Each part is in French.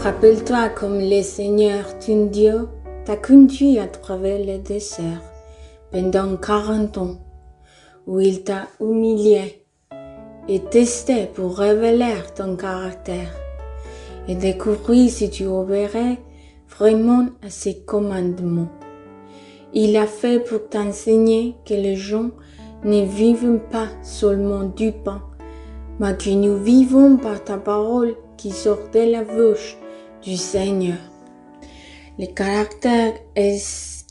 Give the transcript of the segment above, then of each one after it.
Rappelle-toi comme le Seigneur, ton Dieu, t'a conduit à travers le désert pendant 40 ans, où il t'a humilié et testé pour révéler ton caractère et découvrir si tu obéirais vraiment à ses commandements. Il l'a fait pour t'enseigner que les gens ne vivent pas seulement du pain, mais que nous vivons par ta parole qui sort de la bouche du Seigneur. Le caractère est ce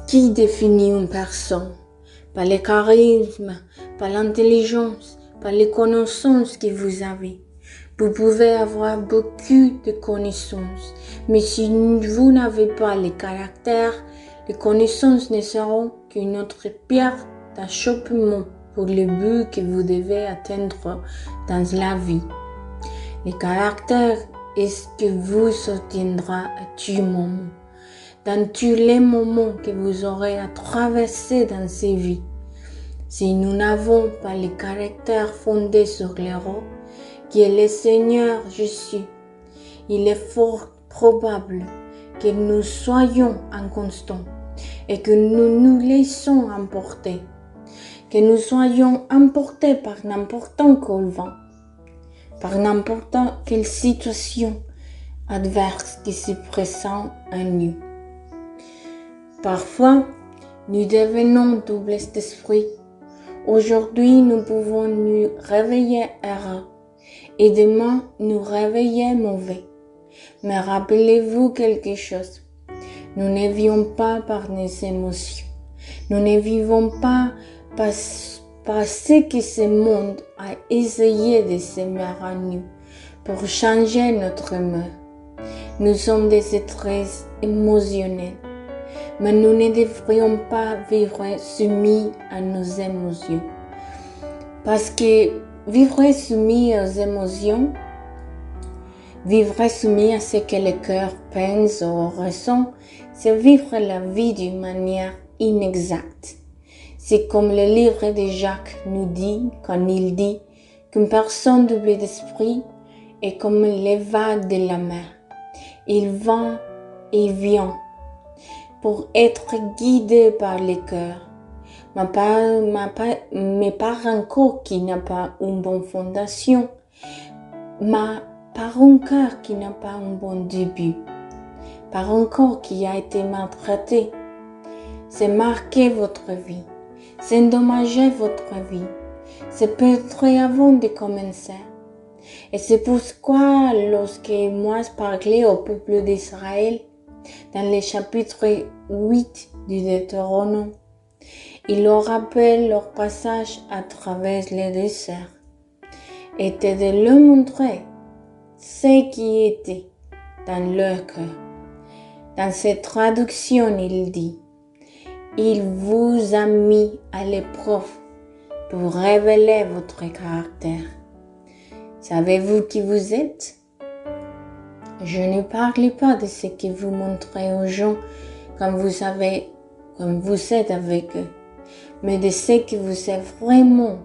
qui définit une personne, pas le charisme, pas l'intelligence, pas les connaissances que vous avez. Vous pouvez avoir beaucoup de connaissances, mais si vous n'avez pas le caractère, les connaissances ne seront qu'une autre pierre d'achoppement pour le but que vous devez atteindre dans la vie. Le caractère est ce que vous soutiendra à tout moment, dans tous les moments que vous aurez à traverser dans ces vies. Si nous n'avons pas le caractère fondé sur l'héros, qui est le Seigneur Jésus, il est fort probable que nous soyons inconstants et que nous nous laissons emporter, que nous soyons emportés par n'importe quel vent, par n'importe quelle situation adverse qui se présente à nous. Parfois, nous devenons doubles d'esprit. Aujourd'hui, nous pouvons nous réveiller heureux et demain nous réveiller mauvais. Mais rappelez-vous quelque chose. Nous ne vivons pas par nos émotions. Nous ne vivons pas par ce que ce monde a essayé de semer à nous pour changer notre humeur. Nous sommes des êtres émotionnels, mais nous ne devrions pas vivre soumis à nos émotions. Parce que vivre soumis aux émotions, vivre soumis à ce que le cœur pense ou ressent, c'est vivre la vie d'une manière inexacte. C'est comme le livre de Jacques nous dit quand il dit qu'une personne double d'esprit est comme les vagues de la mer. Il va et vient pour être guidé par le cœur, mais par un corps qui n'a pas une bonne fondation, mais par un cœur qui n'a pas un bon début, par un corps qui a été maltraité. C'est marquer votre vie, c'est endommager votre vie, c'est peut-être avant de commencer. Et c'est pourquoi lorsque moi parlais au peuple d'Israël, dans le chapitre 8 du Deutéronome, il leur rappelle leur passage à travers le désert, était de leur montrer ce qui était dans leur cœur. Dans cette traduction, il dit, il vous a mis à l'épreuve pour révéler votre caractère. Savez-vous qui vous êtes? Je ne parle pas de ce que vous montrez aux gens comme vous êtes avec eux, mais de ce que vous êtes vraiment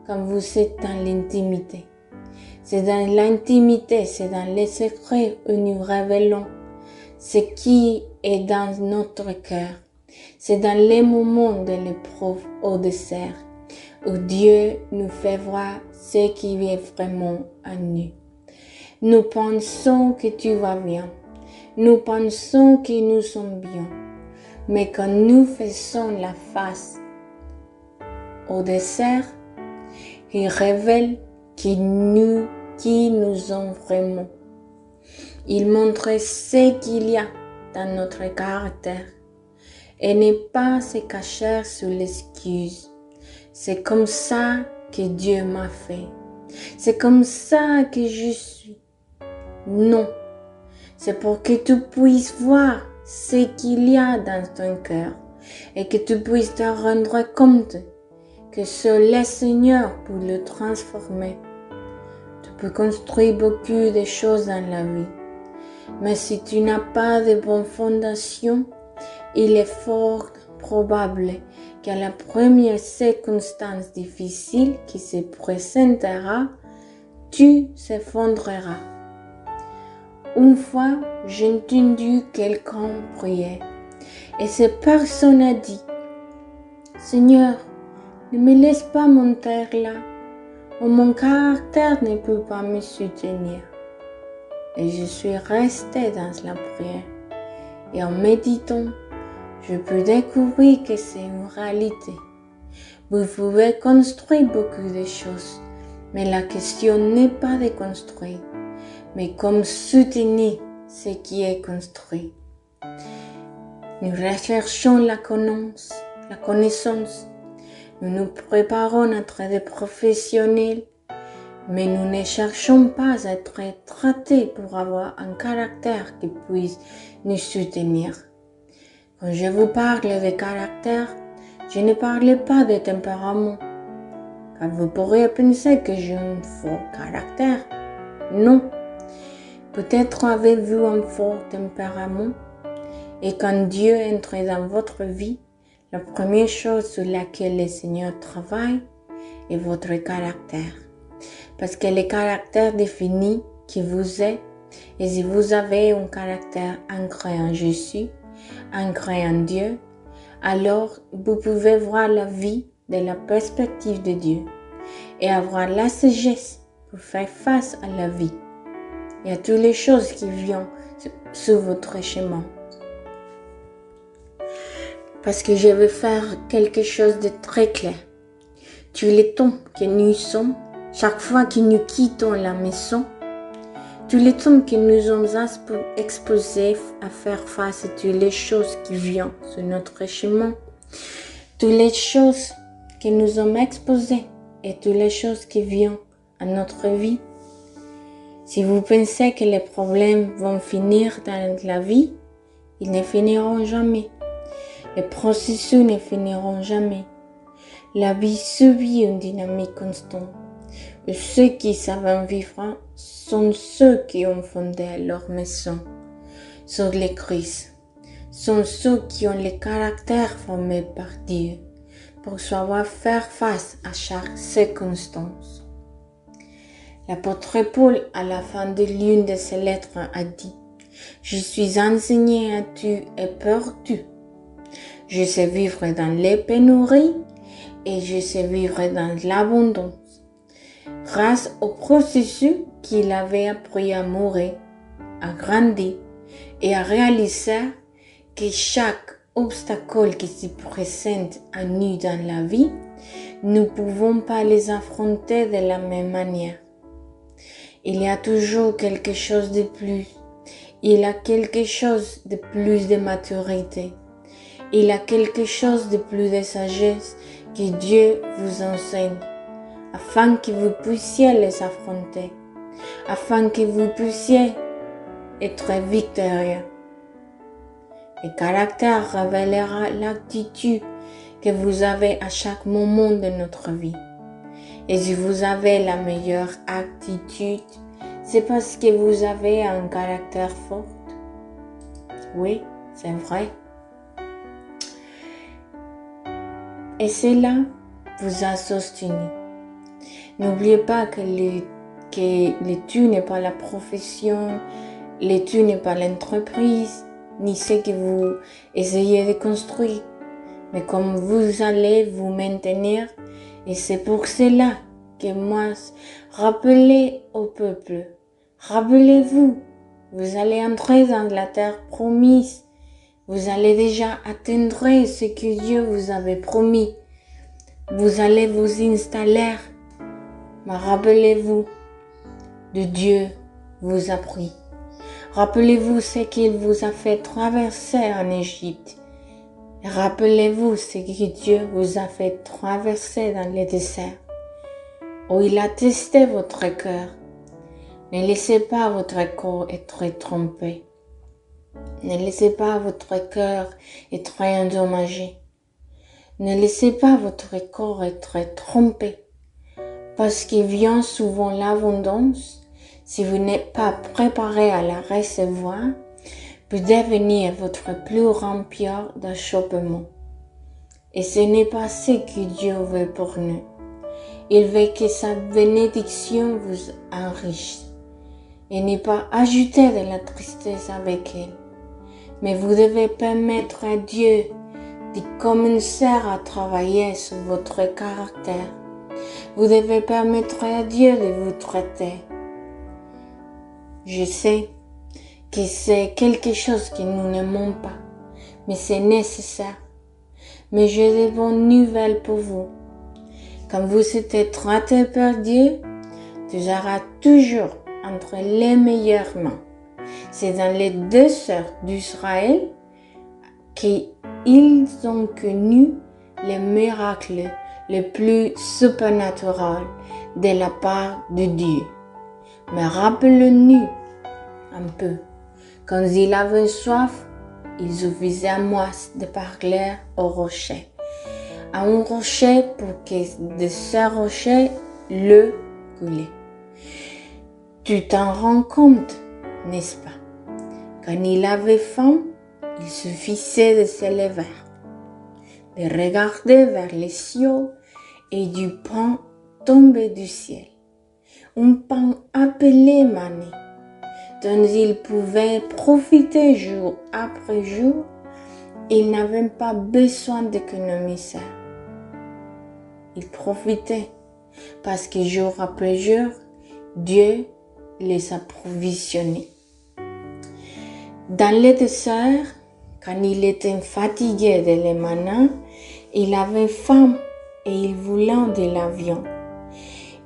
quand vous êtes dans l'intimité. C'est dans l'intimité, c'est dans les secrets où nous révélons ce qui est dans notre cœur. C'est dans les moments de l'épreuve au désert où Dieu nous fait voir ce qui est vraiment à nous. Nous pensons que tout va bien. Nous pensons que nous sommes bien. Mais quand nous faisons la face au désert, il révèle qui nous sommes vraiment. Il montre ce qu'il y a dans notre caractère et ne pas se cacher sous l'excuse. C'est comme ça que Dieu m'a fait. C'est comme ça que je suis. Non, c'est pour que tu puisses voir ce qu'il y a dans ton cœur et que tu puisses te rendre compte que seul le Seigneur peut le transformer. Tu peux construire beaucoup de choses dans la vie, mais si tu n'as pas de bonne fondation, il est fort probable qu'à la première circonstance difficile qui se présentera, tu s'effondreras. Une fois, j'ai entendu quelqu'un prier et cette personne a dit, Seigneur, ne me laisse pas monter là, où mon caractère ne peut pas me soutenir. Et je suis restée dans la prière. Et en méditant, je peux découvrir que c'est une réalité. Vous pouvez construire beaucoup de choses, mais la question n'est pas de construire, mais comme soutenir ce qui est construit. Nous recherchons la connaissance. Nous nous préparons à être des professionnels, mais nous ne cherchons pas à être traités pour avoir un caractère qui puisse nous soutenir. Quand je vous parle de caractère, je ne parle pas de tempérament, car vous pourriez penser que j'ai un fort caractère. Non. Peut-être avez-vous un fort tempérament, et quand Dieu entre dans votre vie, la première chose sur laquelle le Seigneur travaille est votre caractère. Parce que le caractère définit qui vous êtes. Et si vous avez un caractère ancré en Jésus, ancré en Dieu, alors vous pouvez voir la vie de la perspective de Dieu et avoir la sagesse pour faire face à la vie et à toutes les choses qui viennent sur votre chemin. Parce que je veux faire quelque chose de très clair. Tous les temps que nous sommes, chaque fois que nous quittons la maison, tous les temps que nous sommes exposés à faire face à toutes les choses qui viennent sur notre chemin, toutes les choses que nous sommes exposés et toutes les choses qui viennent à notre vie. Si vous pensez que les problèmes vont finir dans la vie, ils ne finiront jamais. Les processus ne finiront jamais. La vie subit une dynamique constante. Et ceux qui savent vivre sont ceux qui ont fondé leur maison sur les crises. Sont ceux qui ont le caractère formé par Dieu pour savoir faire face à chaque circonstance. L'apôtre Paul, à la fin de l'une de ses lettres, a dit « Je suis enseigné à tu et perdu. Je sais vivre dans les pénuries et je sais vivre dans l'abondance. » Grâce au processus qu'il avait appris à mourir, à grandir et à réaliser que chaque obstacle qui se présente à nous dans la vie, nous ne pouvons pas les affronter de la même manière. Il y a toujours quelque chose de plus. Il y a quelque chose de plus de maturité. Il y a quelque chose de plus de sagesse que Dieu vous enseigne, afin que vous puissiez les affronter, afin que vous puissiez être victorieux. Le caractère révélera l'attitude que vous avez à chaque moment de notre vie. Et si vous avez la meilleure attitude, c'est parce que vous avez un caractère fort. Oui, c'est vrai. Et cela vous a soutenu. N'oubliez pas que l'étude n'est pas la profession, l'étude n'est pas l'entreprise, ni ce que vous essayez de construire, mais comme vous allez vous maintenir. Et c'est pour cela que moi, rappelez au peuple, rappelez-vous, vous allez entrer dans la terre promise. Vous allez déjà atteindre ce que Dieu vous avait promis. Vous allez vous installer. Mais rappelez-vous de Dieu vous a pris. Rappelez-vous ce qu'il vous a fait traverser en Égypte. Rappelez-vous ce que Dieu vous a fait traverser dans le désert, où il a testé votre cœur. Ne laissez pas votre corps être trompé. Ne laissez pas votre cœur être endommagé. Ne laissez pas votre corps être trompé. Parce qu'il vient souvent l'abondance, si vous n'êtes pas préparé à la recevoir, peut devenir votre plus grand pierre d'achoppement. Et ce n'est pas ce que Dieu veut pour nous. Il veut que sa bénédiction vous enrichisse. et ne pas ajouter de la tristesse avec elle. Mais vous devez permettre à Dieu de commencer à travailler sur votre caractère. Vous devez permettre à Dieu de vous traiter. Je sais que c'est quelque chose que nous n'aimons pas, mais c'est nécessaire. Mais j'ai de bonnes nouvelles pour vous. Quand vous êtes traité par Dieu, tu seras toujours entre les meilleures mains. C'est dans les déserts d'Israël qu'ils ont connu les miracles les plus surnaturels de la part de Dieu. Mais rappelons-nous un peu, quand ils avaient soif, il suffisait à moi de parler au rocher. À un rocher pour que de ce rocher l'eau coulait. Tu t'en rends compte, n'est-ce pas? Quand il avait faim, il suffisait de se lever, de regarder vers les cieux et du pain tombé du ciel. Un pain appelé mané, dont il pouvait profiter jour après jour. Il n'avait pas besoin d'économiser. Il profitait parce que jour après jour, Dieu les a provisionnés. Dans le désert, quand il était fatigué de les manas, il avait faim et il voulait de la viande.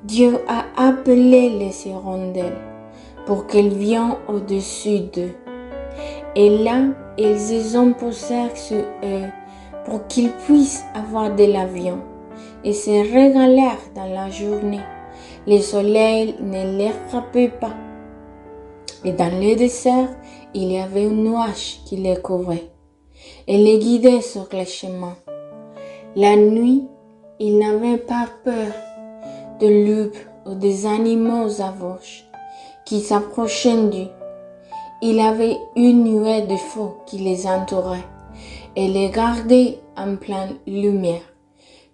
Dieu a appelé les hirondelles pour qu'elles viennent au-dessus d'eux. Et là, ils se ont posés sur eux pour qu'ils puissent avoir de la viande et se régaler dans la journée. Le soleil ne les frappait pas. Et dans le désert, il y avait un nuage qui les couvrait et les guidait sur le chemin. La nuit, il n'avait pas peur de loups ou des animaux sauvages qui s'approchaient d'eux. Il avait une nuée de feu qui les entourait et les gardait en pleine lumière,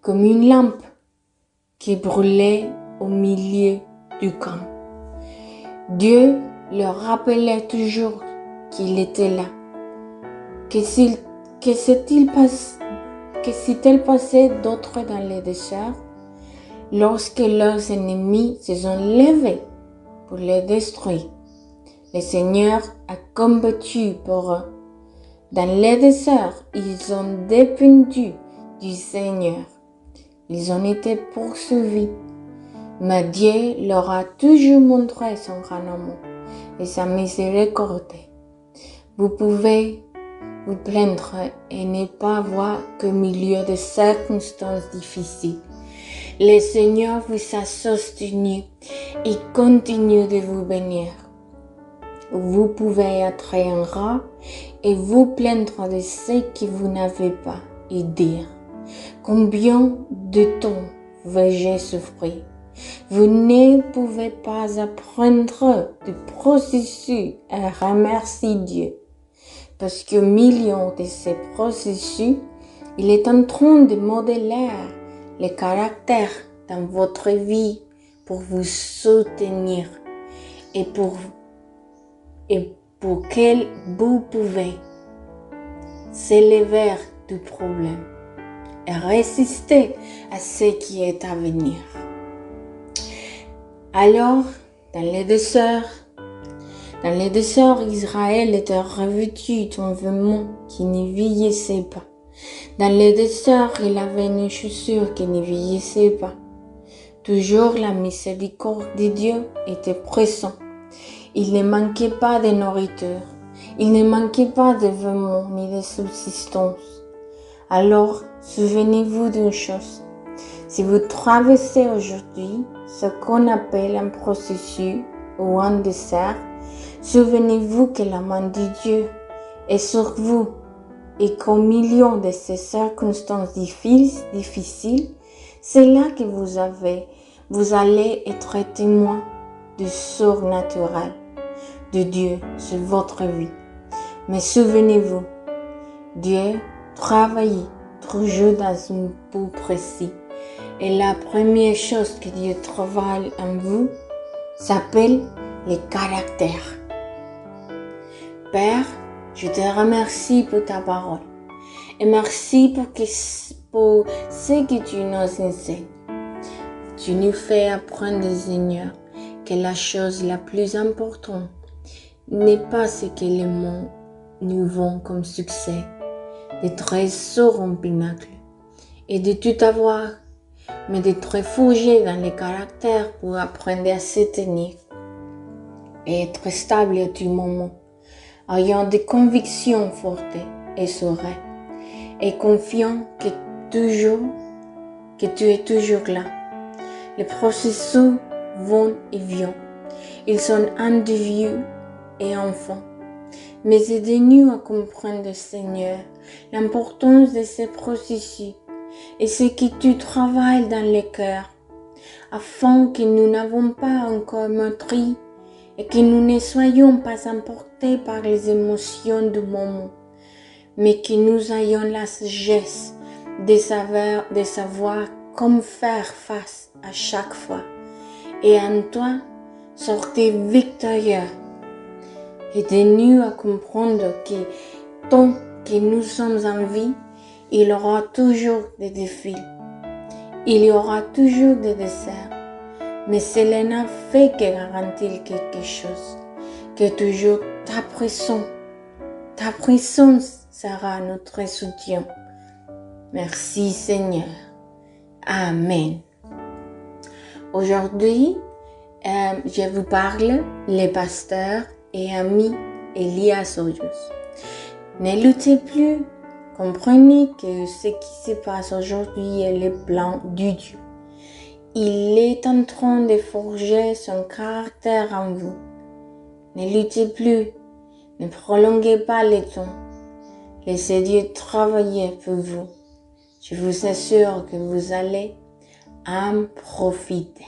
comme une lampe qui brûlait au milieu du camp. Dieu leur rappelait toujours qu'il était là. Que s'est-il passé d'autre dans le désert lorsque leurs ennemis se sont levés pour les détruire? Le Seigneur a combattu pour eux. Dans le désert, ils ont dépendu du Seigneur. Ils ont été poursuivis. Mais Dieu leur a toujours montré son grand amour et sa miséricorde. Vous pouvez vous plaindre et ne pas voir qu'au milieu de circonstances difficiles, le Seigneur vous a soutenu et continue de vous bénir. Vous pouvez être en rang et vous plaindre de ce que vous n'avez pas et dire combien de temps vais-je souffrir. Vous ne pouvez pas apprendre du processus et remercier Dieu parce qu'au milieu de ces processus, il est en train de modeler le caractère dans votre vie pour vous soutenir et pour que vous pouvez s'élever du problème et résister à ce qui est à venir. Alors, dans le désert, Israël était revêtu d'un vêtement qui ne vieillissait pas. Dans le désert, il avait une chaussure qui ne vieillissait pas. Toujours la miséricorde de Dieu était présente. Il ne manquait pas de nourriture. Il ne manquait pas de vêtements ni de subsistance. Alors, souvenez-vous d'une chose. Si vous traversez aujourd'hui ce qu'on appelle un processus ou un désert, souvenez-vous que la main de Dieu est sur vous et qu'au milieu de ces circonstances difficiles, c'est là que vous allez être témoin du surnaturel de Dieu sur votre vie. Mais souvenez-vous, Dieu travaille toujours dans un but précis. Et la première chose que Dieu travaille en vous s'appelle les caractères. Père, je te remercie pour ta parole et merci pour ce que tu nous enseignes. Tu nous fais apprendre, Seigneur, que la chose la plus importante n'est pas ce que les mondes nous vend comme succès, des trésors en pinacle et de tout avoir, mais de te réfugier dans les caractères pour apprendre à se tenir et être stable à tout moment, ayant des convictions fortes et sereines, et confiant que tu es toujours là. Les processus vont et viennent. Ils sont individus et enfants. Mais aidez-nous à comprendre, Seigneur, l'importance de ces processus et ce que tu travailles dans les cœurs, afin que nous n'avons pas encore meurtri et que nous ne soyons pas emportés par les émotions du moment, mais que nous ayons la sagesse de savoir comment faire face à chaque fois et en toi sortir victorieux. Aidez-nous à comprendre que tant que nous sommes en vie, il y aura toujours des défis, il y aura toujours des déserts, mais cela n'a fait que garantir quelque chose, que toujours ta présence sera notre soutien. Merci Seigneur. Amen. Aujourd'hui, je vous parle, les pasteurs et amis Elias Hoyos. Ne luttez plus. Comprenez que ce qui se passe aujourd'hui est le plan du Dieu. Il est en train de forger son caractère en vous. Ne luttez plus. Ne prolonguez pas le temps. Laissez Dieu travailler pour vous. Je vous assure que vous allez en profiter.